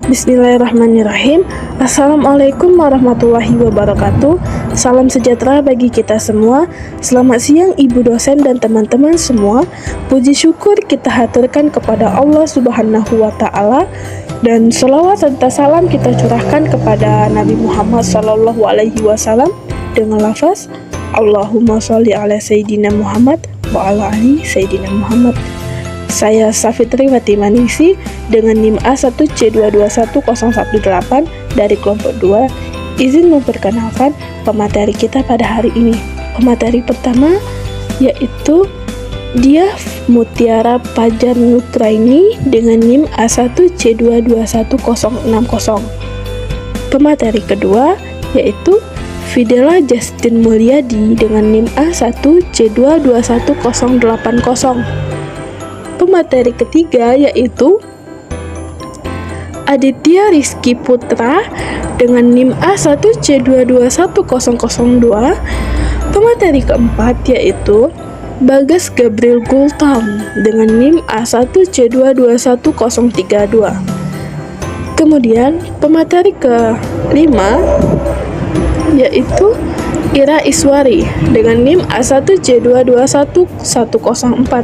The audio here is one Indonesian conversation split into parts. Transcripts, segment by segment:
Bismillahirrahmanirrahim. Assalamualaikum warahmatullahi wabarakatuh. Salam sejahtera bagi kita semua. Selamat siang ibu dosen dan teman-teman semua. Puji syukur kita haturkan kepada Allah Subhanahu wa Ta'ala, dan sholawat serta salam kita curahkan kepada Nabi Muhammad Sallallahu Alaihi Wasallam dengan lafaz Allahumma sholli ala Sayyidina Muhammad wa ala ali Sayyidina Muhammad. Saya Safitri Watimanisi dengan NIM A1C221018 dari kelompok 2 izin memperkenalkan pemateri kita pada hari ini. Pemateri pertama yaitu Diah Mutiara Pajar Nukraini dengan NIM A1C221060. Pemateri kedua yaitu Fidela Justin Mulyadi dengan NIM A1C221080. Pemateri ketiga yaitu Aditya Rizky Putra dengan NIM A1C221002. Pemateri keempat yaitu Bagas Gabriel Gultam dengan NIM A1C221032. Kemudian pemateri kelima yaitu Ira Iswari dengan NIM A1C221104.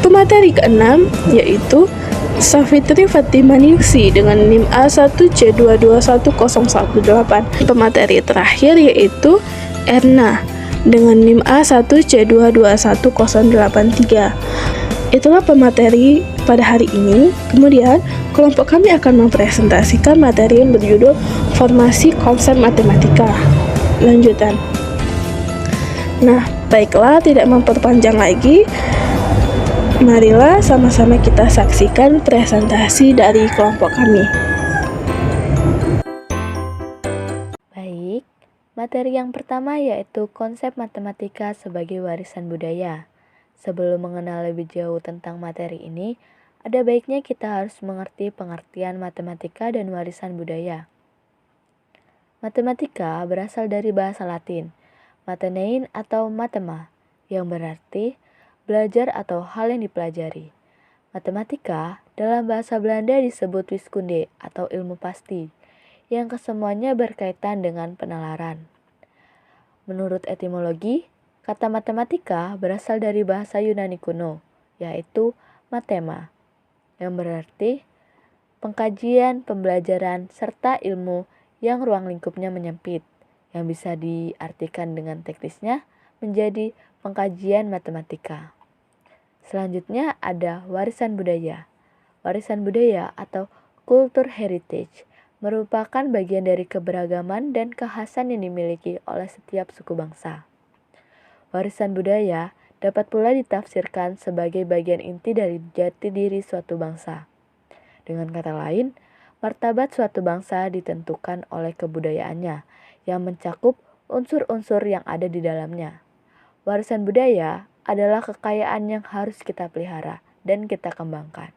Pemateri keenam yaitu Safitri Watimanisi dengan NIM A1C221018. Pemateri terakhir yaitu Erna dengan NIM A1C221083. Itulah pemateri pada hari ini. Kemudian kelompok kami akan mempresentasikan materi yang berjudul Formasi Konsep Matematika lanjutan. Nah, baiklah, tidak memperpanjang lagi, marilah sama-sama kita saksikan presentasi dari kelompok kami. Baik, materi yang pertama yaitu konsep matematika sebagai warisan budaya. Sebelum mengenal lebih jauh tentang materi ini, ada baiknya kita harus mengerti pengertian matematika dan warisan budaya. Matematika berasal dari bahasa Latin, matenein atau matema, yang berarti belajar atau hal yang dipelajari. Matematika dalam bahasa Belanda disebut wiskunde atau ilmu pasti, yang kesemuanya berkaitan dengan penalaran. Menurut etimologi, kata matematika berasal dari bahasa Yunani kuno, yaitu mathema, yang berarti pengkajian, pembelajaran, serta ilmu yang ruang lingkupnya menyempit, yang bisa diartikan dengan teknisnya menjadi pengkajian matematika. Selanjutnya ada warisan budaya. Warisan budaya atau culture heritage merupakan bagian dari keberagaman dan kekhasan yang dimiliki oleh setiap suku bangsa. Warisan budaya dapat pula ditafsirkan sebagai bagian inti dari jati diri suatu bangsa. Dengan kata lain, martabat suatu bangsa ditentukan oleh kebudayaannya yang mencakup unsur-unsur yang ada di dalamnya. Warisan budaya adalah kekayaan yang harus kita pelihara dan kita kembangkan.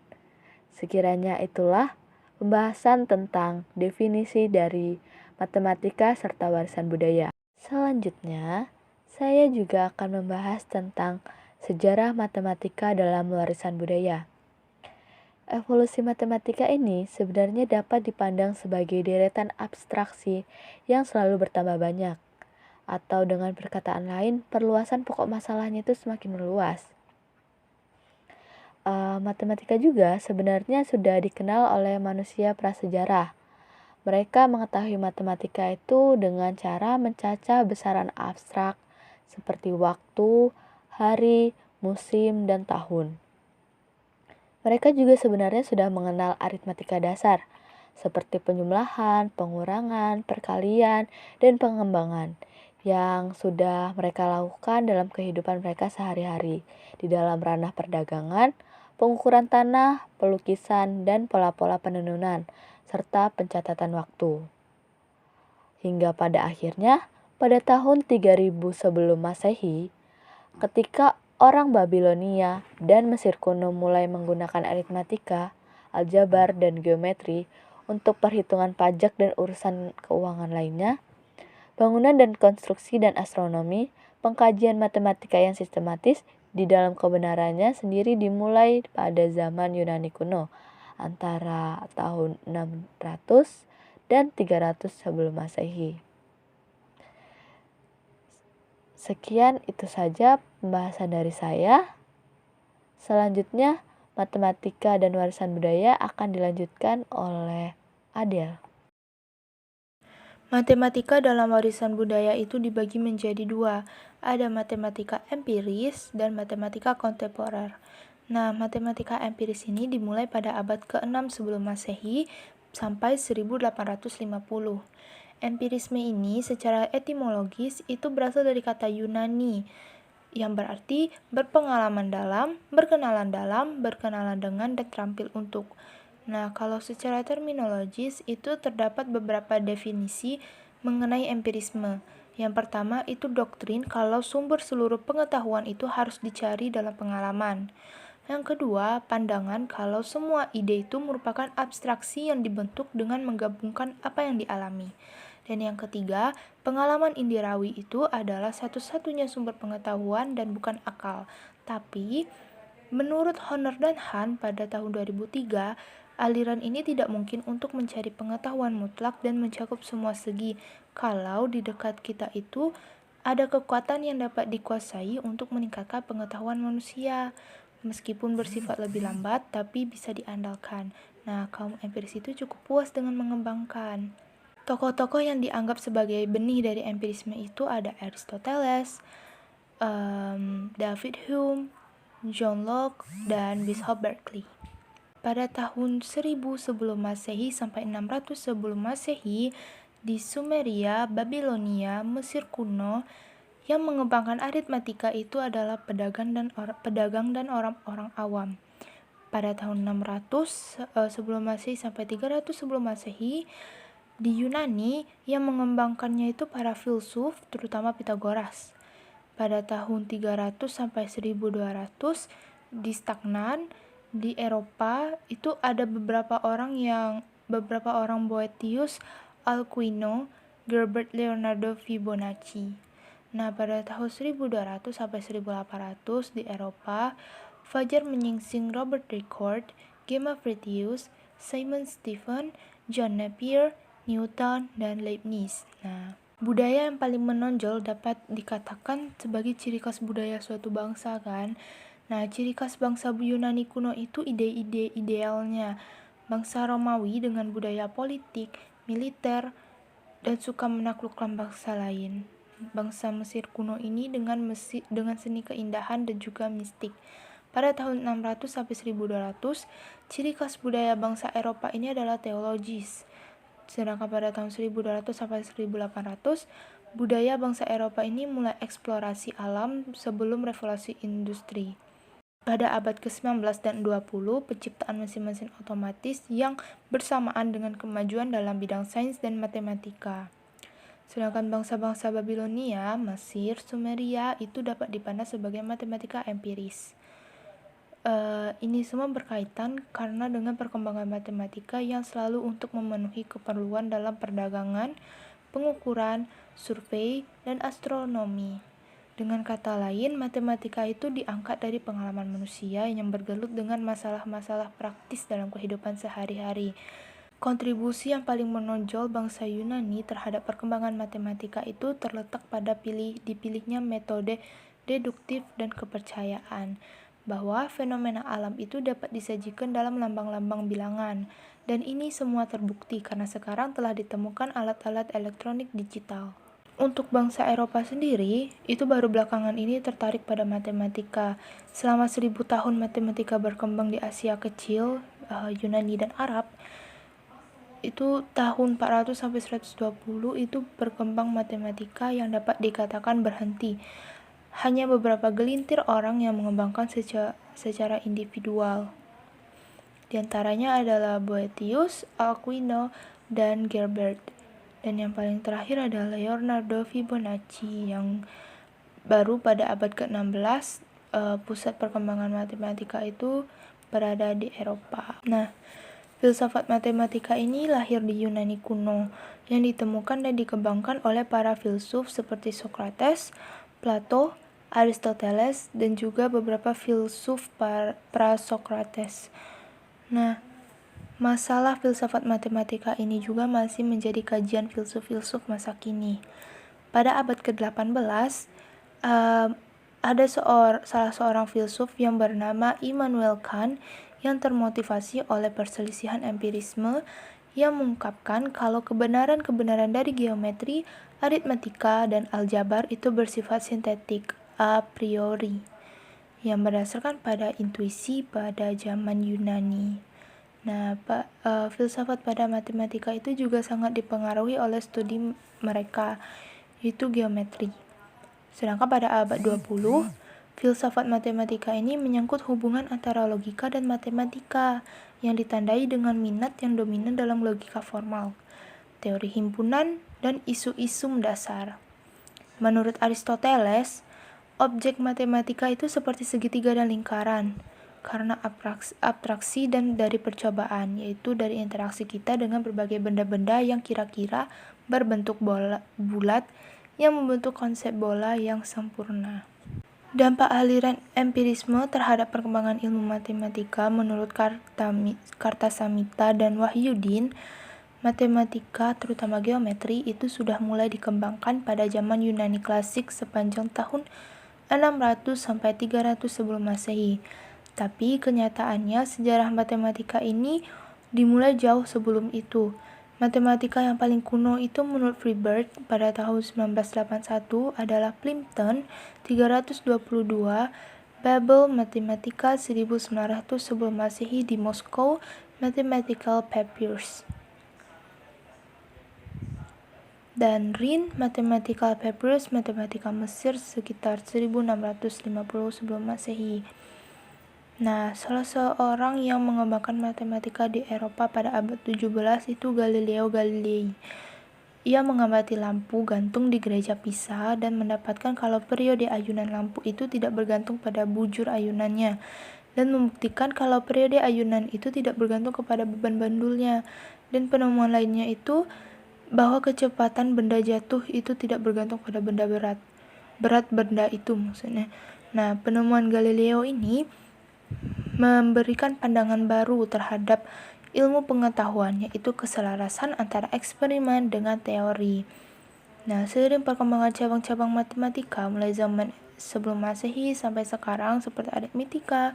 Sekiranya itulah pembahasan tentang definisi dari matematika serta warisan budaya. Selanjutnya, saya juga akan membahas tentang sejarah matematika dalam warisan budaya. Evolusi matematika ini sebenarnya dapat dipandang sebagai deretan abstraksi yang selalu bertambah banyak. Atau dengan perkataan lain, perluasan pokok masalahnya itu semakin meluas. Matematika juga sebenarnya sudah dikenal oleh manusia prasejarah. Mereka mengetahui matematika itu dengan cara mencacah besaran abstrak seperti waktu, hari, musim, dan tahun. Mereka juga sebenarnya sudah mengenal aritmatika dasar, seperti penjumlahan, pengurangan, perkalian, dan pengembangan, yang sudah mereka lakukan dalam kehidupan mereka sehari-hari di dalam ranah perdagangan, pengukuran tanah, pelukisan, dan pola-pola penenunan, serta pencatatan waktu. Hingga pada akhirnya, pada tahun 3000 sebelum Masehi, ketika orang Babilonia dan Mesir kuno mulai menggunakan aritmatika, aljabar, dan geometri untuk perhitungan pajak dan urusan keuangan lainnya, bangunan dan konstruksi dan astronomi, pengkajian matematika yang sistematis di dalam kebenarannya sendiri dimulai pada zaman Yunani kuno antara tahun 600 dan 300 sebelum Masehi. Sekian itu saja pembahasan dari saya. Selanjutnya, matematika dan warisan budaya akan dilanjutkan oleh Adel. Matematika dalam warisan budaya itu dibagi menjadi dua, ada matematika empiris dan matematika kontemporer. Nah, matematika empiris ini dimulai pada abad ke-6 sebelum Masehi sampai 1850. Empirisme ini secara etimologis itu berasal dari kata Yunani, yang berarti berpengalaman dalam, berkenalan dengan, dan terampil untuk. Nah, kalau secara terminologis itu terdapat beberapa definisi mengenai empirisme. Yang pertama itu doktrin kalau sumber seluruh pengetahuan itu harus dicari dalam pengalaman. Yang kedua, pandangan kalau semua ide itu merupakan abstraksi yang dibentuk dengan menggabungkan apa yang dialami. Dan yang ketiga, pengalaman indirawi itu adalah satu-satunya sumber pengetahuan dan bukan akal. Tapi, menurut Horner dan Hahn pada tahun 2003, aliran ini tidak mungkin untuk mencari pengetahuan mutlak dan mencakup semua segi, kalau di dekat kita itu ada kekuatan yang dapat dikuasai untuk meningkatkan pengetahuan manusia, meskipun bersifat lebih lambat tapi bisa diandalkan. Nah, kaum empiris itu cukup puas dengan mengembangkan. Tokoh-tokoh yang dianggap sebagai benih dari empirisme itu ada Aristoteles, David Hume, John Locke, dan Bishop Berkeley. Pada tahun 1000 sebelum Masehi sampai 600 sebelum Masehi, di Sumeria, Babilonia, Mesir kuno, yang mengembangkan aritmatika itu adalah pedagang dan orang-orang awam. Pada tahun 600 sebelum Masehi sampai 300 sebelum Masehi, di Yunani, yang mengembangkannya itu para filsuf, terutama Pitagoras. Pada tahun 300 sampai 1200, di Stagnan, di Eropa, itu ada beberapa orang Boethius, Alcuino, Gerbert Leonardo Fibonacci. Nah, pada tahun 1200 sampai 1800 di Eropa, fajar menyingsing Robert Ricord, Gemma Fritius, Simon Stephen, John Napier, Newton, dan Leibniz. Nah, budaya yang paling menonjol dapat dikatakan sebagai ciri khas budaya suatu bangsa kan. Nah, ciri khas bangsa Yunani kuno itu ide-ide idealnya. Bangsa Romawi dengan budaya politik, militer, dan suka menaklukkan bangsa lain. Bangsa Mesir kuno ini dengan seni keindahan dan juga mistik. Pada tahun 600 sampai 1200, ciri khas budaya bangsa Eropa ini adalah teologis. Sedangkan pada tahun 1200 sampai 1800, budaya bangsa Eropa ini mulai eksplorasi alam sebelum revolusi industri. Pada abad ke-19 dan 20, penciptaan mesin-mesin otomatis yang bersamaan dengan kemajuan dalam bidang sains dan matematika. Sedangkan bangsa-bangsa Babilonia, Mesir, Sumeria itu dapat dipandang sebagai matematika empiris. Ini semua berkaitan karena dengan perkembangan matematika yang selalu untuk memenuhi keperluan dalam perdagangan, pengukuran, survei, dan astronomi. Dengan kata lain, matematika itu diangkat dari pengalaman manusia yang bergelut dengan masalah-masalah praktis dalam kehidupan sehari-hari. Kontribusi yang paling menonjol bangsa Yunani terhadap perkembangan matematika itu terletak pada dipilihnya metode deduktif dan kepercayaan bahwa fenomena alam itu dapat disajikan dalam lambang-lambang bilangan, dan ini semua terbukti karena sekarang telah ditemukan alat-alat elektronik digital. Untuk bangsa Eropa sendiri, itu baru belakangan ini tertarik pada matematika. Selama 1000 tahun matematika berkembang di Asia Kecil, Yunani dan Arab, itu tahun 400 sampai 120 itu berkembang matematika yang dapat dikatakan berhenti. Hanya beberapa gelintir orang yang mengembangkan secara individual. Di antaranya adalah Boethius, Alcuino, dan Gerbert. Dan yang paling terakhir adalah Leonardo Fibonacci yang baru pada abad ke-16 pusat perkembangan matematika itu berada di Eropa. Nah, filsafat matematika ini lahir di Yunani kuno yang ditemukan dan dikembangkan oleh para filsuf seperti Socrates, Plato, Aristoteles, dan juga beberapa filsuf pra-Socrates. Nah, masalah filsafat matematika ini juga masih menjadi kajian filsuf-filsuf masa kini. Pada abad ke-18, ada salah seorang filsuf yang bernama Immanuel Kant yang termotivasi oleh perselisihan empirisme yang mengungkapkan kalau kebenaran-kebenaran dari geometri, aritmatika, dan aljabar itu bersifat sintetik, a priori, yang berdasarkan pada intuisi pada zaman Yunani. Nah, filsafat pada matematika itu juga sangat dipengaruhi oleh studi mereka, yaitu geometri. Sedangkan pada abad 20, filsafat matematika ini menyangkut hubungan antara logika dan matematika yang ditandai dengan minat yang dominan dalam logika formal, teori himpunan, dan isu-isu mendasar. Menurut Aristoteles, objek matematika itu seperti segitiga dan lingkaran karena abstraksi dan dari percobaan, yaitu dari interaksi kita dengan berbagai benda-benda yang kira-kira berbentuk bulat yang membentuk konsep bola yang sempurna. Dampak aliran empirisme terhadap perkembangan ilmu matematika menurut Kartasamhita dan Wahyudin, matematika, terutama geometri, itu sudah mulai dikembangkan pada zaman Yunani klasik sepanjang tahun 600 sampai 300 sebelum Masehi. Tapi kenyataannya sejarah matematika ini dimulai jauh sebelum itu. Matematika yang paling kuno itu menurut Freibert pada tahun 1981 adalah Plimpton 322, Babel Mathematica 1900 sebelum Masehi di Moscow Mathematical Papyrus, dan Rin Mathematical Papyrus Matematika Mesir sekitar 1650 sebelum Masehi. Nah, salah seorang yang mengembangkan matematika di Eropa pada abad 17 itu Galileo Galilei. Ia mengamati lampu gantung di gereja Pisa dan mendapatkan kalau periode ayunan lampu itu tidak bergantung pada bujur ayunannya, dan membuktikan kalau periode ayunan itu tidak bergantung kepada beban bandulnya. Dan penemuan lainnya itu bahwa kecepatan benda jatuh itu tidak bergantung pada benda berat benda itu maksudnya. Nah, penemuan Galileo ini memberikan pandangan baru terhadap ilmu pengetahuan, yaitu keselarasan antara eksperimen dengan teori. Nah, seiring perkembangan cabang-cabang matematika mulai zaman sebelum Masehi sampai sekarang seperti aritmetika,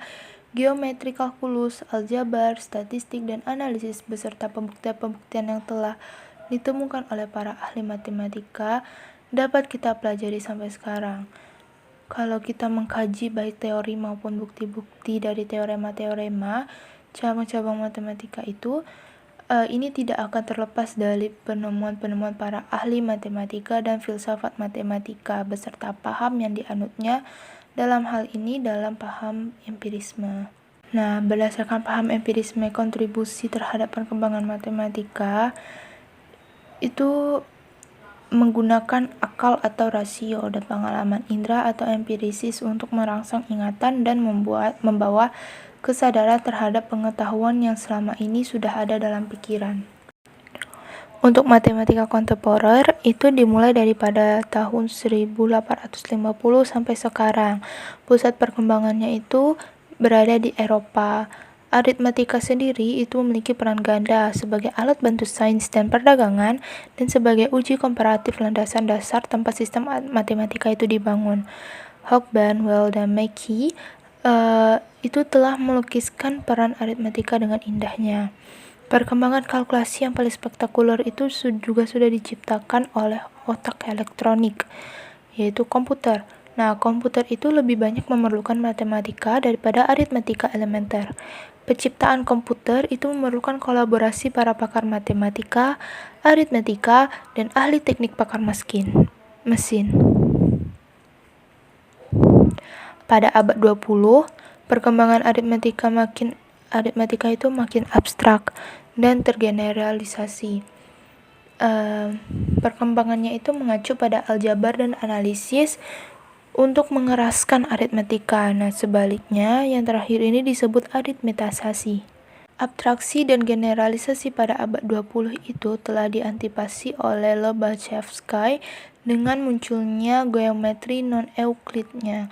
geometri, kalkulus, aljabar, statistik, dan analisis beserta pembuktian-pembuktian yang telah ditemukan oleh para ahli matematika dapat kita pelajari sampai sekarang. Kalau kita mengkaji baik teori maupun bukti-bukti dari teorema-teorema cabang-cabang matematika itu, ini tidak akan terlepas dari penemuan-penemuan para ahli matematika dan filsafat matematika beserta paham yang dianutnya, dalam hal ini dalam paham empirisme. Nah, berdasarkan paham empirisme kontribusi terhadap perkembangan matematika itu menggunakan akal atau rasio dan pengalaman indera atau empirisis untuk merangsang ingatan dan membawa kesadaran terhadap pengetahuan yang selama ini sudah ada dalam pikiran. Untuk matematika kontemporer itu dimulai daripada tahun 1850 sampai sekarang. Pusat perkembangannya itu berada di Eropa. Aritmatika sendiri itu memiliki peran ganda sebagai alat bantu sains dan perdagangan dan sebagai uji komparatif landasan dasar tempat sistem matematika itu dibangun. Hobsbawm, Weyl, dan Mackey itu telah melukiskan peran aritmatika dengan indahnya. Perkembangan kalkulasi yang paling spektakuler itu juga sudah diciptakan oleh otak elektronik, yaitu komputer. Nah, komputer itu lebih banyak memerlukan matematika daripada aritmatika elementer. Penciptaan komputer itu memerlukan kolaborasi para pakar matematika, aritmatika, dan ahli teknik pakar mesin. Pada abad 20, perkembangan aritmatika itu makin abstrak dan tergeneralisasi. Perkembangannya itu mengacu pada aljabar dan analisis untuk mengeraskan aritmatika. Nah, sebaliknya, yang terakhir ini disebut aritmetisasi. Abstraksi dan generalisasi pada abad 20 itu telah diantisipasi oleh Lobachevsky dengan munculnya geometri non-Euclidnya.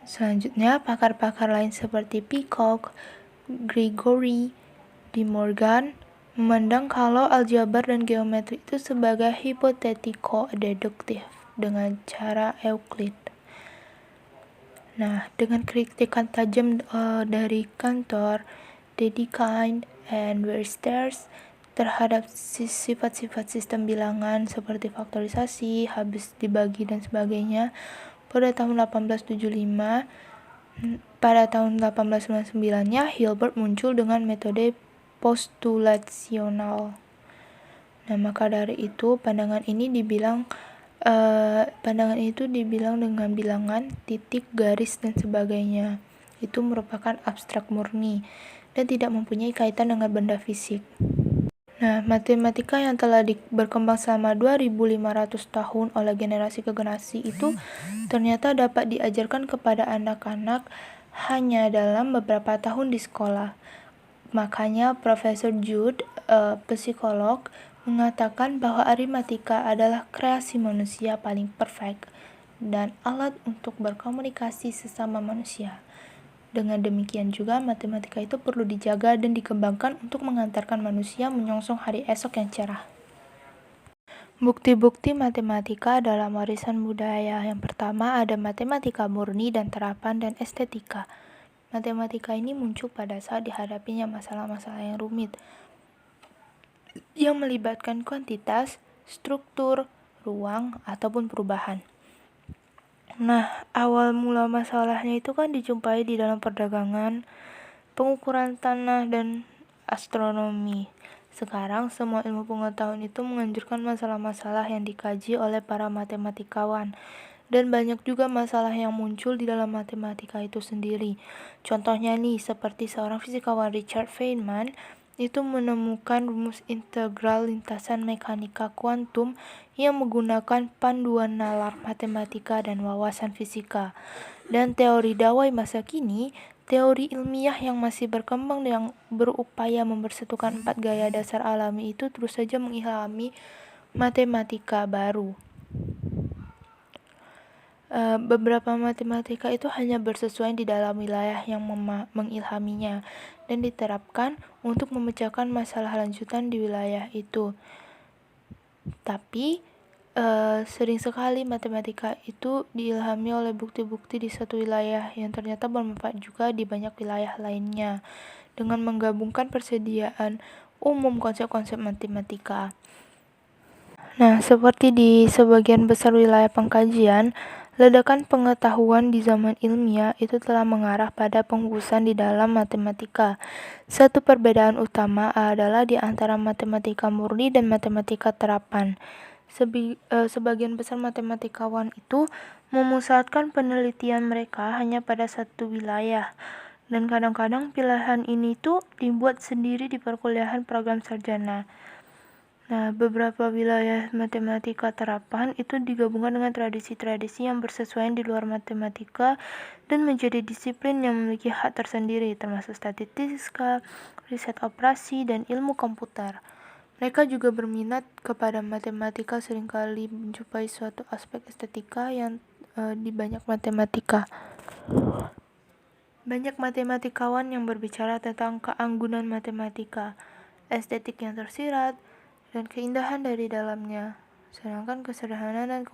Selanjutnya, pakar-pakar lain seperti Peacock, Grigori, De Morgan memandang kalau aljabar dan geometri itu sebagai hipotetico-deduktif dengan cara Euclid. Nah, dengan kritikan tajam dari Cantor, Dedekind, and Weierstrass terhadap sifat-sifat sistem bilangan seperti faktorisasi, habis dibagi, dan sebagainya, pada tahun 1875, pada tahun 1899-nya Hilbert muncul dengan metode postulasional. Nah, maka dari itu pandangan itu dibilang dengan bilangan, titik, garis, dan sebagainya. Itu merupakan abstrak murni dan tidak mempunyai kaitan dengan benda fisik. Nah, matematika yang telah berkembang selama 2500 tahun oleh generasi ke generasi itu ternyata dapat diajarkan kepada anak-anak hanya dalam beberapa tahun di sekolah. Makanya Profesor Jude, psikolog, mengatakan bahwa aritmatika adalah kreasi manusia paling perfect dan alat untuk berkomunikasi sesama manusia. Dengan demikian juga matematika itu perlu dijaga dan dikembangkan untuk mengantarkan manusia menyongsong hari esok yang cerah. Bukti-bukti matematika dalam warisan budaya. Yang pertama ada matematika murni dan terapan dan estetika. Matematika ini muncul pada saat dihadapinya masalah-masalah yang rumit yang melibatkan kuantitas, struktur, ruang, ataupun perubahan. Nah, awal mula masalahnya itu kan dijumpai di dalam perdagangan, pengukuran tanah, dan astronomi. Sekarang semua ilmu pengetahuan itu menganjurkan masalah-masalah yang dikaji oleh para matematikawan. Dan banyak juga masalah yang muncul di dalam matematika itu sendiri. Contohnya nih, seperti seorang fisikawan Richard Feynman itu menemukan rumus integral lintasan mekanika kuantum yang menggunakan panduan nalar matematika dan wawasan fisika. Dan teori dawai masa kini, teori ilmiah yang masih berkembang yang berupaya mempersatukan 4 gaya dasar alami itu terus saja mengilhami matematika baru. Beberapa matematika itu hanya bersesuaian di dalam wilayah yang mengilhaminya dan diterapkan untuk memecahkan masalah lanjutan di wilayah itu. Tapi sering sekali matematika itu diilhami oleh bukti-bukti di satu wilayah yang ternyata bermanfaat juga di banyak wilayah lainnya dengan menggabungkan persediaan umum konsep-konsep matematika. Nah, seperti di sebagian besar wilayah pengkajian, ledakan pengetahuan di zaman ilmiah itu telah mengarah pada penghususan di dalam matematika. Satu perbedaan utama adalah di antara matematika murni dan matematika terapan. Sebagian besar matematikawan itu memusatkan penelitian mereka hanya pada satu wilayah. Dan kadang-kadang pilihan ini tuh dibuat sendiri di perkuliahan program sarjana. Nah, beberapa wilayah matematika terapan itu digabungkan dengan tradisi-tradisi yang bersesuaian di luar matematika dan menjadi disiplin yang memiliki hak tersendiri, termasuk statistika, riset operasi, dan ilmu komputer. Mereka juga berminat kepada matematika, seringkali menjumpai suatu aspek estetika yang di banyak matematika. Banyak matematikawan yang berbicara tentang keanggunan matematika, estetik yang tersirat, dan keindahan dari dalamnya, sedangkan kesederhanaan dan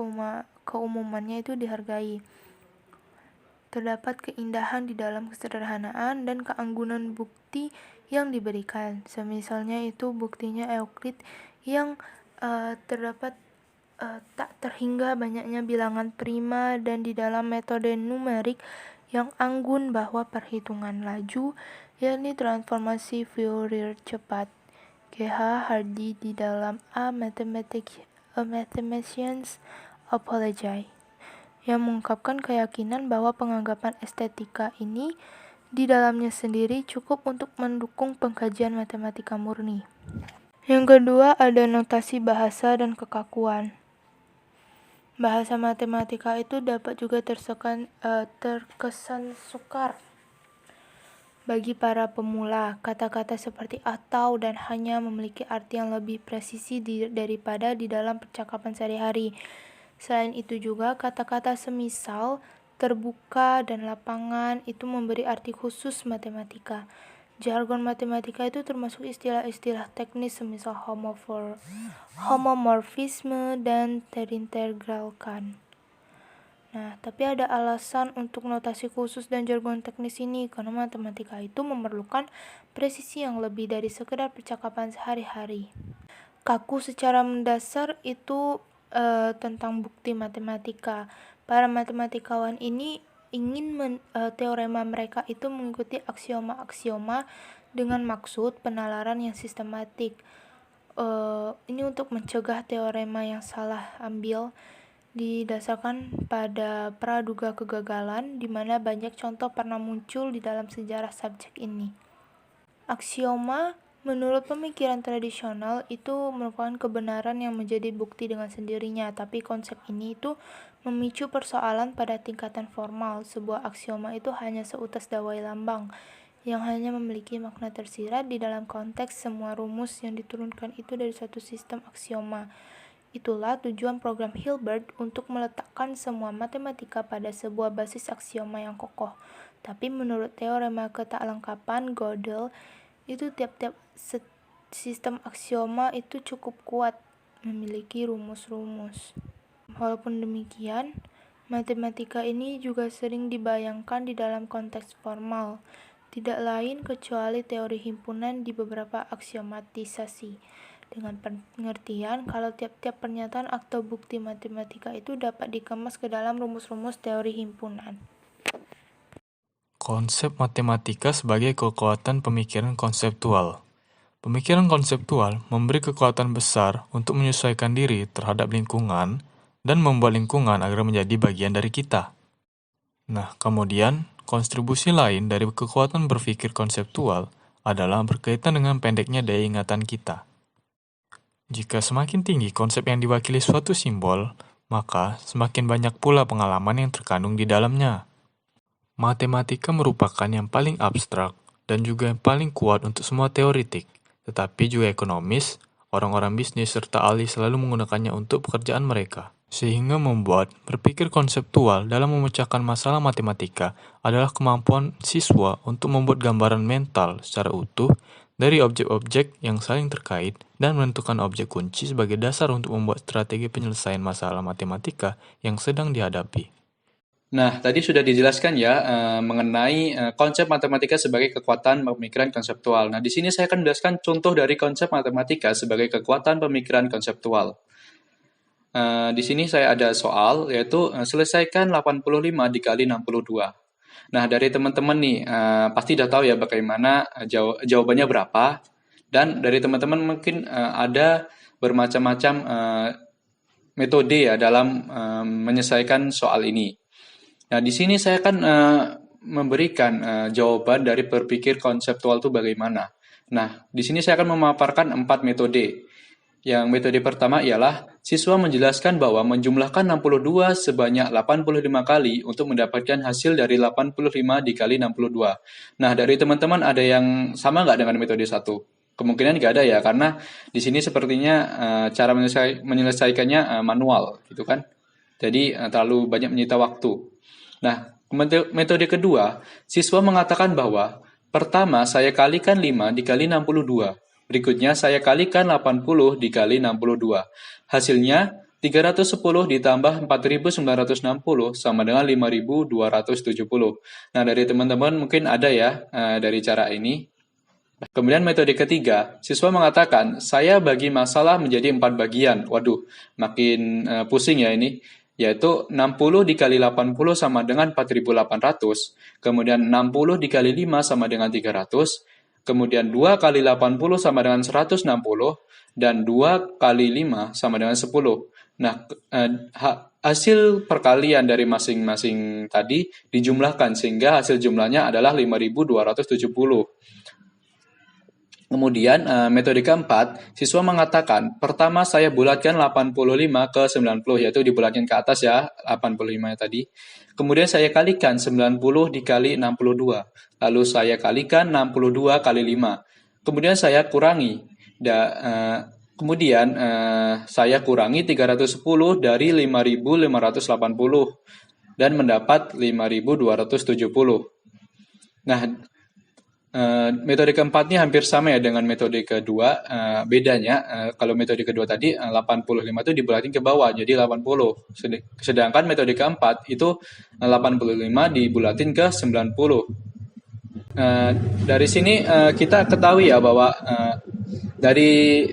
keumumannya itu dihargai. Terdapat keindahan di dalam kesederhanaan dan keanggunan bukti yang diberikan. Semisalnya itu buktinya Euclid yang terdapat tak terhingga banyaknya bilangan prima dan di dalam metode numerik yang anggun bahwa perhitungan laju, yakni transformasi Fourier cepat. G.H. Hardy di dalam A Mathematician's Apology yang mengungkapkan keyakinan bahwa penganggapan estetika ini di dalamnya sendiri cukup untuk mendukung pengkajian matematika murni. Yang kedua ada notasi bahasa dan kekakuan. Bahasa matematika itu dapat juga terkesan sukar bagi para pemula. Kata-kata seperti atau dan hanya memiliki arti yang lebih presisi daripada di dalam percakapan sehari-hari. Selain itu juga kata-kata semisal terbuka dan lapangan itu memberi arti khusus matematika. Jargon matematika itu termasuk istilah-istilah teknis semisal homomorfisme dan terintegralkan. Nah, tapi ada alasan untuk notasi khusus dan jargon teknis ini, karena matematika itu memerlukan presisi yang lebih dari sekedar percakapan sehari-hari. Kaku secara mendasar itu tentang bukti matematika. Para matematikawan ini ingin teorema mereka itu mengikuti aksioma-aksioma dengan maksud penalaran yang sistematik. Ini untuk mencegah teorema yang salah ambil didasarkan pada praduga kegagalan, di mana banyak contoh pernah muncul di dalam sejarah subjek ini. Aksioma menurut pemikiran tradisional itu merupakan kebenaran yang menjadi bukti dengan sendirinya, tapi konsep ini itu memicu persoalan pada tingkatan formal. Sebuah aksioma itu hanya seutas dawai lambang yang hanya memiliki makna tersirat di dalam konteks semua rumus yang diturunkan itu dari suatu sistem aksioma. Itulah tujuan program Hilbert untuk meletakkan semua matematika pada sebuah basis aksioma yang kokoh. Tapi menurut teorema ketaklengkapan Gödel, itu tiap-tiap sistem aksioma itu cukup kuat memiliki rumus-rumus. Walaupun demikian, matematika ini juga sering dibayangkan di dalam konteks formal, tidak lain kecuali teori himpunan di beberapa aksiomatisasi, dengan pengertian kalau tiap-tiap pernyataan atau bukti matematika itu dapat dikemas ke dalam rumus-rumus teori himpunan. Konsep matematika sebagai kekuatan pemikiran konseptual. Pemikiran konseptual memberi kekuatan besar untuk menyesuaikan diri terhadap lingkungan dan membuat lingkungan agar menjadi bagian dari kita. Nah, kemudian, kontribusi lain dari kekuatan berpikir konseptual adalah berkaitan dengan pendeknya daya ingatan kita. Jika semakin tinggi konsep yang diwakili suatu simbol, maka semakin banyak pula pengalaman yang terkandung di dalamnya. Matematika merupakan yang paling abstrak dan juga yang paling kuat untuk semua teoritik, tetapi juga ekonomis, orang-orang bisnis, serta ahli selalu menggunakannya untuk pekerjaan mereka. Sehingga membuat berpikir konseptual dalam memecahkan masalah matematika adalah kemampuan siswa untuk membuat gambaran mental secara utuh dari objek-objek yang saling terkait dan menentukan objek kunci sebagai dasar untuk membuat strategi penyelesaian masalah matematika yang sedang dihadapi. Nah, tadi sudah dijelaskan ya mengenai konsep matematika sebagai kekuatan pemikiran konseptual. Nah, di sini saya akan menjelaskan contoh dari konsep matematika sebagai kekuatan pemikiran konseptual. Di sini saya ada soal, yaitu selesaikan 85 dikali 62. Nah, dari teman-teman nih, pasti udah tahu ya bagaimana jawabannya berapa. Dan dari teman-teman mungkin ada bermacam-macam metode ya dalam menyelesaikan soal ini. Nah, di sini saya akan memberikan jawaban dari berpikir konseptual itu bagaimana. Nah, di sini saya akan memaparkan 4 metode. Yang metode pertama ialah siswa menjelaskan bahwa menjumlahkan 62 sebanyak 85 kali untuk mendapatkan hasil dari 85 dikali 62. Nah, dari teman-teman ada yang sama nggak dengan metode 1? Kemungkinan nggak ada ya, karena di sini sepertinya cara menyelesaikannya manual, gitu kan. Jadi terlalu banyak menyita waktu. Nah, metode kedua, siswa mengatakan bahwa pertama saya kalikan 5 dikali 62. Berikutnya saya kalikan 80 dikali 62. Hasilnya 310 ditambah 4960 sama dengan 5270. Nah, dari teman-teman mungkin ada ya dari cara ini. Kemudian metode ketiga, siswa mengatakan saya bagi masalah menjadi 4 bagian. Waduh, makin pusing ya ini. Yaitu 60 dikali 80 sama dengan 4800. Kemudian 60 dikali 5 sama dengan 300. Kemudian 2 kali 80 sama dengan 160, dan 2 kali 5 sama dengan 10. Nah, hasil perkalian dari masing-masing tadi dijumlahkan, sehingga hasil jumlahnya adalah 5270. Kemudian metode keempat, siswa mengatakan, pertama saya bulatkan 85 ke 90, yaitu dibulatkan ke atas ya, 85 tadi. Kemudian saya kalikan 90 dikali 62. Lalu saya kalikan 62 kali 5. Kemudian saya kurangi. Kemudian saya kurangi 310 dari 5.580 dan mendapat 5.270. Nah, Metode keempatnya hampir sama ya dengan metode kedua. Bedanya, kalau metode kedua tadi 85 itu dibulatin ke bawah, jadi 80. Sedangkan metode keempat itu 85 dibulatin ke 90. Dari sini kita ketahui ya bahwa dari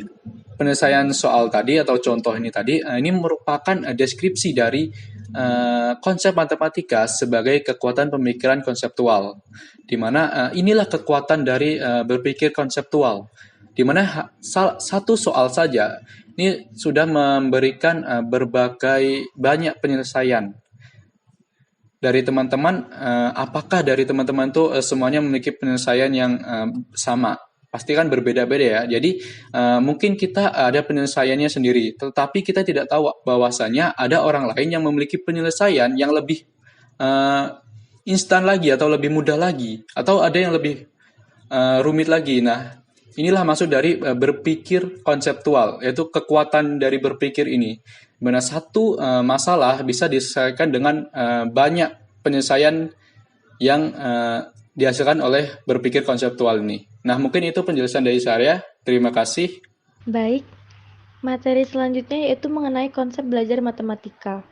penyelesaian soal tadi atau contoh ini tadi, ini merupakan deskripsi dari konsep matematika sebagai kekuatan pemikiran konseptual, di mana inilah kekuatan dari berpikir konseptual, di mana satu soal saja ini sudah memberikan berbagai banyak penyelesaian dari teman-teman. Apakah dari teman-teman tuh semuanya memiliki penyelesaian yang sama? Pasti kan berbeda-beda ya. Jadi mungkin kita ada penyelesaiannya sendiri, tetapi kita tidak tahu bahwasanya ada orang lain yang memiliki penyelesaian yang lebih instan lagi atau lebih mudah lagi, atau ada yang lebih rumit lagi. Nah, inilah maksud dari berpikir konseptual, yaitu kekuatan dari berpikir ini. Mana satu masalah bisa diselesaikan dengan banyak penyelesaian yang dihasilkan oleh berpikir konseptual ini. Nah, mungkin itu penjelasan dari saya. Terima kasih. Baik, materi selanjutnya yaitu mengenai konsep belajar matematika.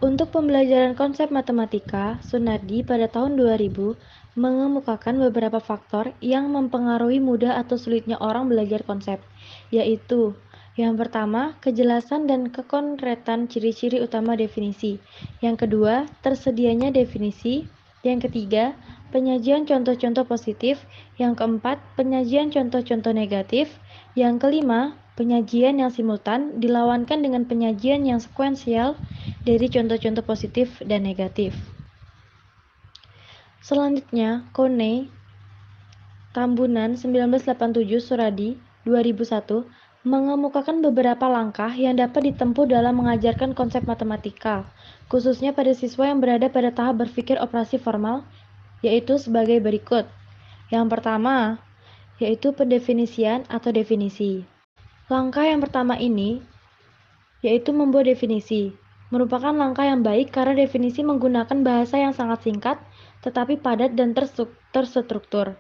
Untuk pembelajaran konsep matematika, Sunardi pada tahun 2000 mengemukakan beberapa faktor yang mempengaruhi mudah atau sulitnya orang belajar konsep, yaitu yang pertama, kejelasan dan kekonkretan ciri-ciri utama definisi. Yang kedua, tersedianya definisi. Yang ketiga, penyajian contoh-contoh positif. Yang keempat, penyajian contoh-contoh negatif. Yang kelima, penyajian yang simultan dilawankan dengan penyajian yang sekuensial dari contoh-contoh positif dan negatif. Selanjutnya, Kone, Tambunan 1987, Suradi 2001 mengemukakan beberapa langkah yang dapat ditempuh dalam mengajarkan konsep matematika, khususnya pada siswa yang berada pada tahap berpikir operasi formal, yaitu sebagai berikut. Yang pertama, yaitu pendefinisian atau definisi. Langkah yang pertama ini, yaitu membuat definisi, merupakan langkah yang baik karena definisi menggunakan bahasa yang sangat singkat, tetapi padat dan terstruktur.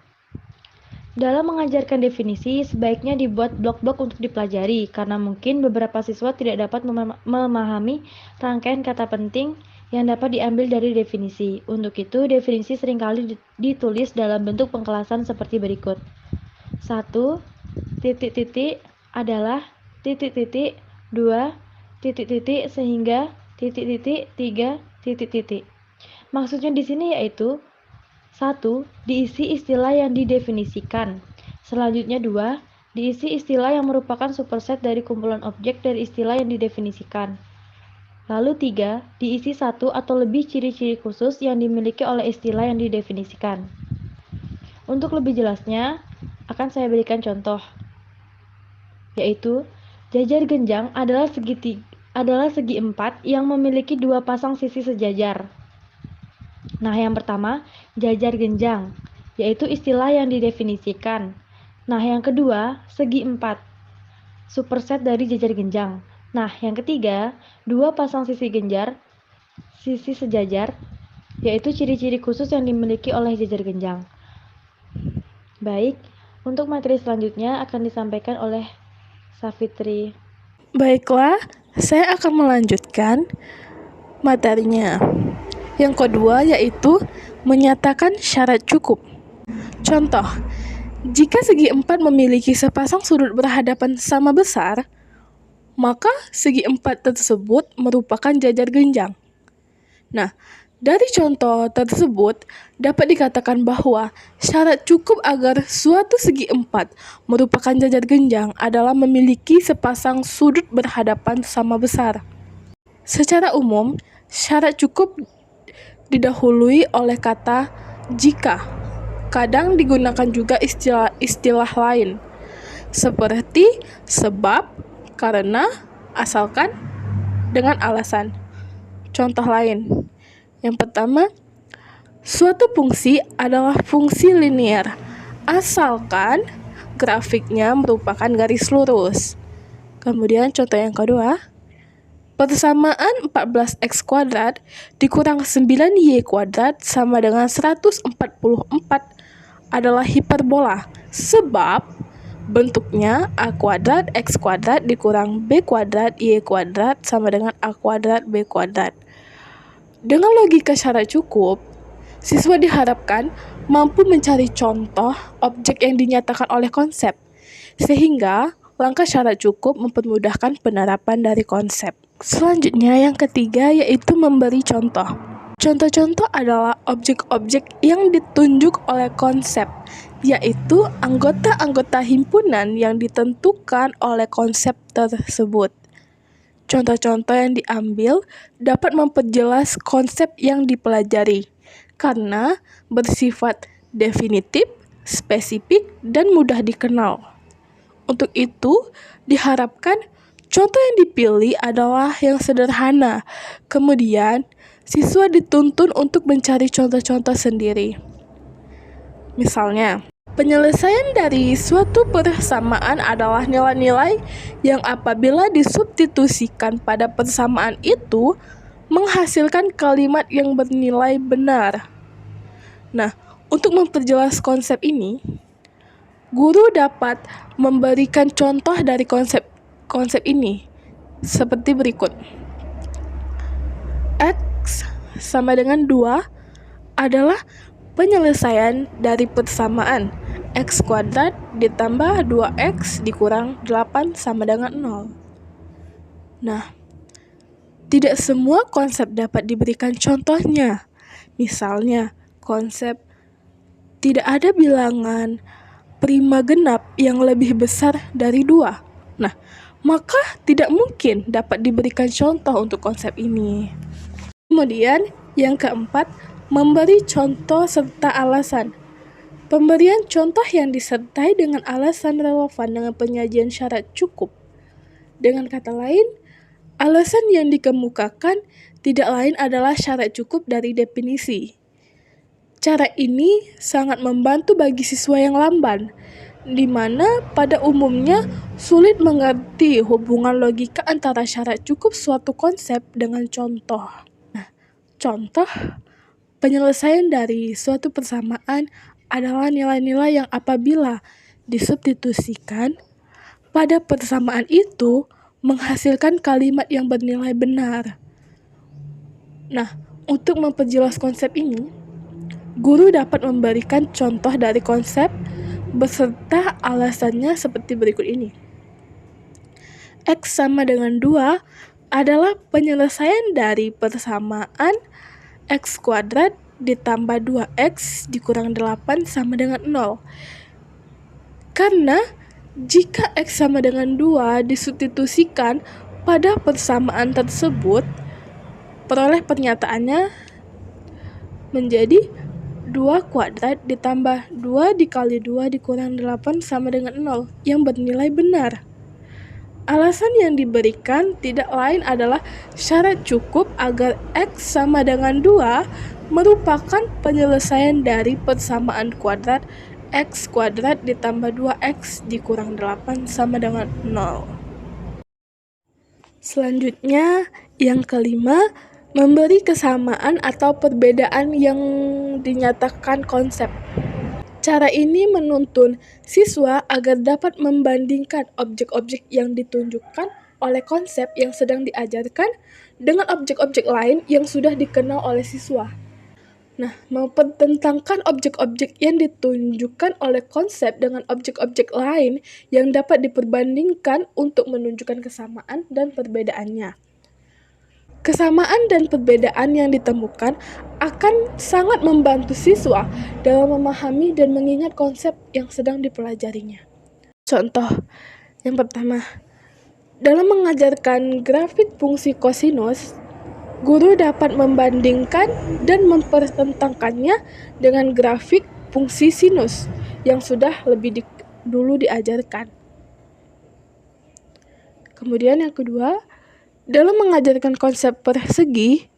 Dalam mengajarkan definisi, sebaiknya dibuat blok-blok untuk dipelajari, karena mungkin beberapa siswa tidak dapat memahami rangkaian kata penting yang dapat diambil dari definisi. Untuk itu, definisi seringkali ditulis dalam bentuk pengkelasan seperti berikut. 1. Titik-titik adalah titik-titik 2 titik-titik sehingga titik-titik 3 titik-titik. Maksudnya di sini yaitu 1. Diisi istilah yang didefinisikan. Selanjutnya 2. Diisi istilah yang merupakan superset dari kumpulan objek dari istilah yang didefinisikan. Lalu 3. Diisi satu atau lebih ciri-ciri khusus yang dimiliki oleh istilah yang didefinisikan. Untuk lebih jelasnya, akan saya berikan contoh, yaitu jajar genjang adalah segi empat yang memiliki dua pasang sisi sejajar. Nah, yang pertama, jajar genjang, yaitu istilah yang didefinisikan. Nah, yang kedua, segi empat, superset dari jajar genjang. Nah, yang ketiga, dua pasang sisi sejajar, yaitu ciri-ciri khusus yang dimiliki oleh jajar genjang. Baik, untuk materi selanjutnya akan disampaikan oleh Safitri. Baiklah, saya akan melanjutkan materinya. Yang kedua yaitu menyatakan syarat cukup. Contoh, jika segi empat memiliki sepasang sudut berhadapan sama besar, maka segi empat tersebut merupakan jajar genjang. Nah, dari contoh tersebut dapat dikatakan bahwa syarat cukup agar suatu segi empat merupakan jajar genjang adalah memiliki sepasang sudut berhadapan sama besar. Secara umum, syarat cukup didahului oleh kata jika. Kadang digunakan juga istilah lain seperti sebab, karena, asalkan, dengan alasan. Contoh lain. Yang pertama, suatu fungsi adalah fungsi linear asalkan grafiknya merupakan garis lurus. Kemudian contoh yang kedua, persamaan 14x kuadrat dikurang 9y kuadrat sama dengan 144 adalah hiperbola, sebab bentuknya A kuadrat X kuadrat dikurang B kuadrat Y kuadrat sama dengan A kuadrat B kuadrat. Dengan logika syarat cukup, siswa diharapkan mampu mencari contoh objek yang dinyatakan oleh konsep, sehingga langkah syarat cukup mempermudahkan penerapan dari konsep. Selanjutnya yang ketiga yaitu memberi contoh. Contoh-contoh adalah objek-objek yang ditunjuk oleh konsep, yaitu anggota-anggota himpunan yang ditentukan oleh konsep tersebut. Contoh-contoh yang diambil dapat memperjelas konsep yang dipelajari, karena bersifat definitif, spesifik, dan mudah dikenal. Untuk itu, diharapkan contoh yang dipilih adalah yang sederhana. Kemudian, siswa dituntun untuk mencari contoh-contoh sendiri. Misalnya, penyelesaian dari suatu persamaan adalah nilai-nilai yang apabila disubstitusikan pada persamaan itu menghasilkan kalimat yang bernilai benar. Nah, untuk memperjelas konsep ini, guru dapat memberikan contoh dari konsep ini seperti berikut. X sama dengan 2 adalah penyelesaian dari persamaan X kuadrat ditambah 2X dikurang 8 sama dengan 0. Nah, tidak semua konsep dapat diberikan contohnya. Misalnya, konsep tidak ada bilangan prima genap yang lebih besar dari 2. Nah, maka tidak mungkin dapat diberikan contoh untuk konsep ini. Kemudian, yang keempat, memberi contoh serta alasan. Pemberian contoh yang disertai dengan alasan relevan dengan penyajian syarat cukup. Dengan kata lain, alasan yang dikemukakan tidak lain adalah syarat cukup dari definisi. Cara ini sangat membantu bagi siswa yang lamban, di mana pada umumnya sulit mengerti hubungan logika antara syarat cukup suatu konsep dengan contoh. Nah, contoh penyelesaian dari suatu persamaan adalah nilai-nilai yang apabila disubstitusikan pada persamaan itu menghasilkan kalimat yang bernilai benar. Nah, untuk memperjelas konsep ini, guru dapat memberikan contoh dari konsep beserta alasannya seperti berikut ini. X sama dengan 2 adalah penyelesaian dari persamaan X kuadrat ditambah 2X dikurang 8 sama dengan 0. Karena jika X sama dengan 2 disubstitusikan pada persamaan tersebut, peroleh pernyataannya menjadi 2 kuadrat ditambah 2 dikali 2 dikurang 8 sama dengan 0 yang bernilai benar. Alasan yang diberikan tidak lain adalah syarat cukup agar X sama dengan 2 merupakan penyelesaian dari persamaan kuadrat X kuadrat ditambah 2X dikurang 8 sama dengan 0. Selanjutnya, yang kelima, memberi kesamaan atau perbedaan yang dinyatakan konsep. Cara ini menuntun siswa agar dapat membandingkan objek-objek yang ditunjukkan oleh konsep yang sedang diajarkan dengan objek-objek lain yang sudah dikenal oleh siswa. Nah, mempertentangkan objek-objek yang ditunjukkan oleh konsep dengan objek-objek lain yang dapat diperbandingkan untuk menunjukkan kesamaan dan perbedaannya. Kesamaan dan perbedaan yang ditemukan akan sangat membantu siswa dalam memahami dan mengingat konsep yang sedang dipelajarinya. Contoh yang pertama, dalam mengajarkan grafik fungsi kosinus, guru dapat membandingkan dan mempertentangkannya dengan grafik fungsi sinus yang sudah lebih dulu diajarkan. Kemudian yang kedua, dalam mengajarkan konsep persegi,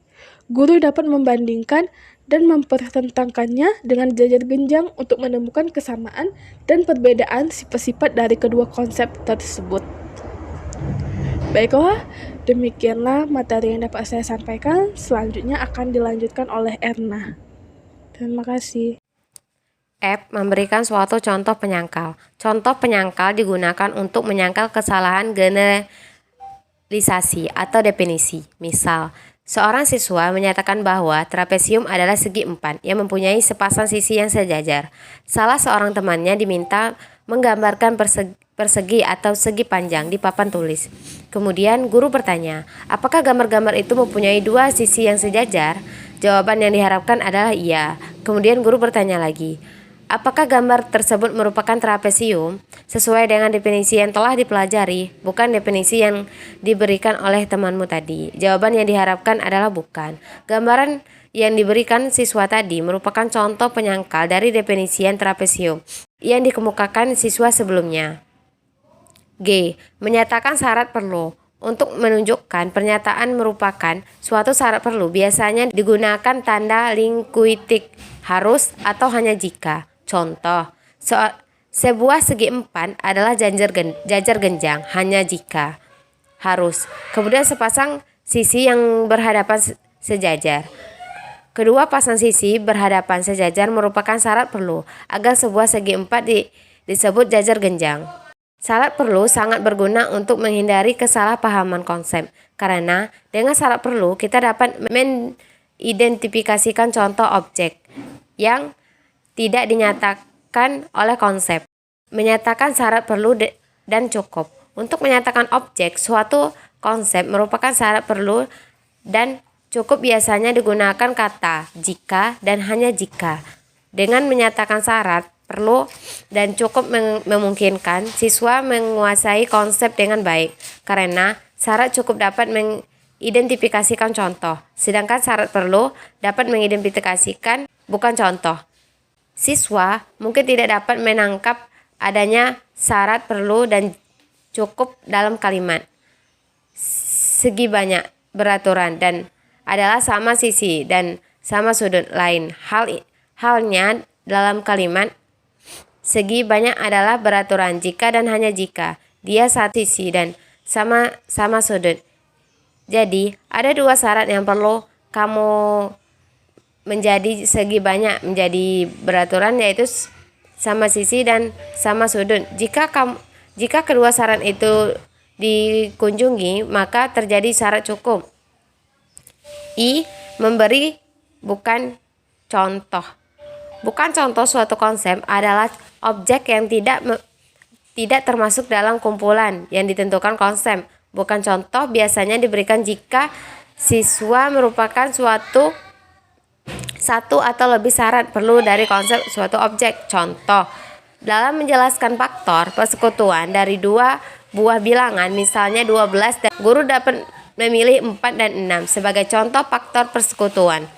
guru dapat membandingkan dan mempertentangkannya dengan jajar genjang untuk menemukan kesamaan dan perbedaan sifat-sifat dari kedua konsep tersebut. Baiklah, demikianlah materi yang dapat saya sampaikan. Selanjutnya akan dilanjutkan oleh Erna. Terima kasih. F. Memberikan suatu contoh penyangkal. Contoh penyangkal digunakan untuk menyangkal kesalahan generalisasi atau definisi. Misal, seorang siswa menyatakan bahwa trapesium adalah segi 4 yang mempunyai sepasang sisi yang sejajar. Salah seorang temannya diminta menggambarkan persegi atau segi panjang di papan tulis. Kemudian guru bertanya, apakah gambar-gambar itu mempunyai dua sisi yang sejajar? Jawaban yang diharapkan adalah iya. Kemudian guru bertanya lagi, apakah gambar tersebut merupakan trapesium? Sesuai dengan definisi yang telah dipelajari, bukan definisi yang diberikan oleh temanmu tadi. Jawaban yang diharapkan adalah bukan. Gambaran yang diberikan siswa tadi merupakan contoh penyangkal dari definisi yang trapesium yang dikemukakan siswa sebelumnya. G. Menyatakan syarat perlu. Untuk menunjukkan pernyataan merupakan suatu syarat perlu, biasanya digunakan tanda lingkuitik, harus atau hanya jika. Contoh, sebuah segi 4 adalah jajar genjang hanya jika. Harus. Kemudian sepasang sisi yang berhadapan sejajar. Kedua pasang sisi berhadapan sejajar merupakan syarat perlu agar sebuah segi 4 disebut jajar genjang. Syarat perlu sangat berguna untuk menghindari kesalahpahaman konsep, karena dengan syarat perlu kita dapat mengidentifikasikan contoh objek yang tidak dinyatakan oleh konsep. Menyatakan syarat perlu dan cukup. Untuk menyatakan objek suatu konsep merupakan syarat perlu dan cukup biasanya digunakan kata jika dan hanya jika. Dengan menyatakan syarat perlu dan cukup memungkinkan siswa menguasai konsep dengan baik, karena syarat cukup dapat mengidentifikasikan contoh, sedangkan syarat perlu dapat mengidentifikasikan bukan contoh. Siswa mungkin tidak dapat menangkap adanya syarat perlu dan cukup dalam kalimat segi banyak beraturan dan adalah sama sisi dan sama sudut lain. Halnya dalam kalimat segi banyak adalah beraturan jika dan hanya jika dia satu sisi dan sama sudut. Jadi ada dua syarat yang perlu kamu menjadi segi banyak menjadi beraturan, yaitu sama sisi dan sama sudut. Jika kedua syarat itu dikunjungi, maka terjadi syarat cukup. I. Memberi bukan contoh. Bukan contoh suatu konsep adalah objek yang tidak termasuk dalam kumpulan yang ditentukan konsep. Bukan contoh biasanya diberikan jika siswa merupakan satu atau lebih syarat perlu dari konsep suatu objek. Contoh, dalam menjelaskan faktor persekutuan dari dua buah bilangan, misalnya 12, dan guru dapat memilih 4 dan 6 sebagai contoh faktor persekutuan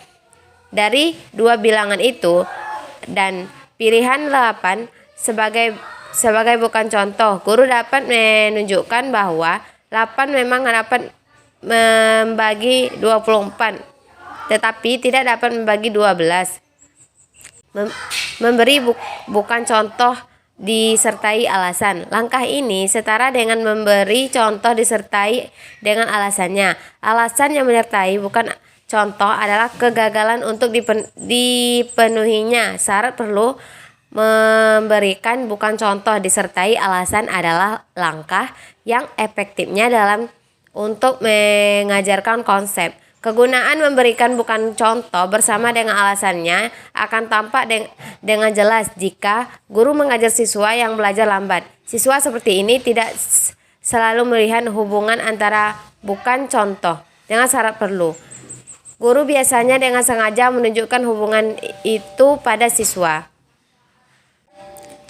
dari dua bilangan itu, dan pilihan 8 sebagai bukan contoh. Guru dapat menunjukkan bahwa 8 memang dapat membagi 24, tetapi tidak dapat membagi 12. Memberi bukan contoh disertai alasan. Langkah ini setara dengan memberi contoh disertai dengan alasannya. Alasan yang menyertai bukan contoh adalah kegagalan untuk dipenuhinya syarat perlu. Memberikan bukan contoh disertai alasan adalah langkah yang efektifnya untuk mengajarkan konsep. Kegunaan memberikan bukan contoh bersama dengan alasannya akan tampak dengan jelas jika guru mengajar siswa yang belajar lambat. Siswa seperti ini tidak selalu melihat hubungan antara bukan contoh dengan syarat perlu. Guru biasanya dengan sengaja menunjukkan hubungan itu pada siswa.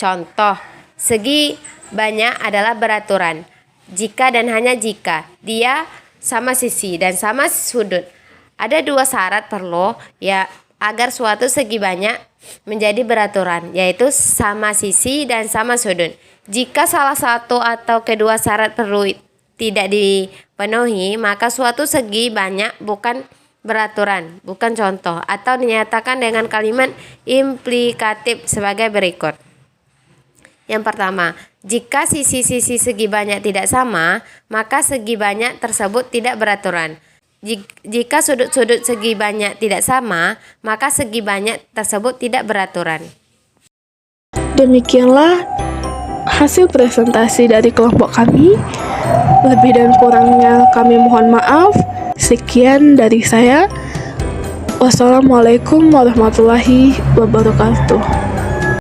Contoh, segi banyak adalah beraturan jika dan hanya jika dia sama sisi dan sama sudut. Ada dua syarat perlu agar suatu segi banyak menjadi beraturan, yaitu sama sisi dan sama sudut. Jika salah satu atau kedua syarat perlu tidak dipenuhi, maka suatu segi banyak bukan beraturan, bukan contoh, atau dinyatakan dengan kalimat implikatif sebagai berikut. Yang pertama, jika sisi-sisi segi banyak tidak sama, maka segi banyak tersebut tidak beraturan. Jika sudut-sudut segi banyak tidak sama, maka segi banyak tersebut tidak beraturan. Demikianlah hasil presentasi dari kelompok kami. Lebih dan kurangnya kami mohon maaf. Sekian dari saya. Wassalamualaikum warahmatullahi wabarakatuh.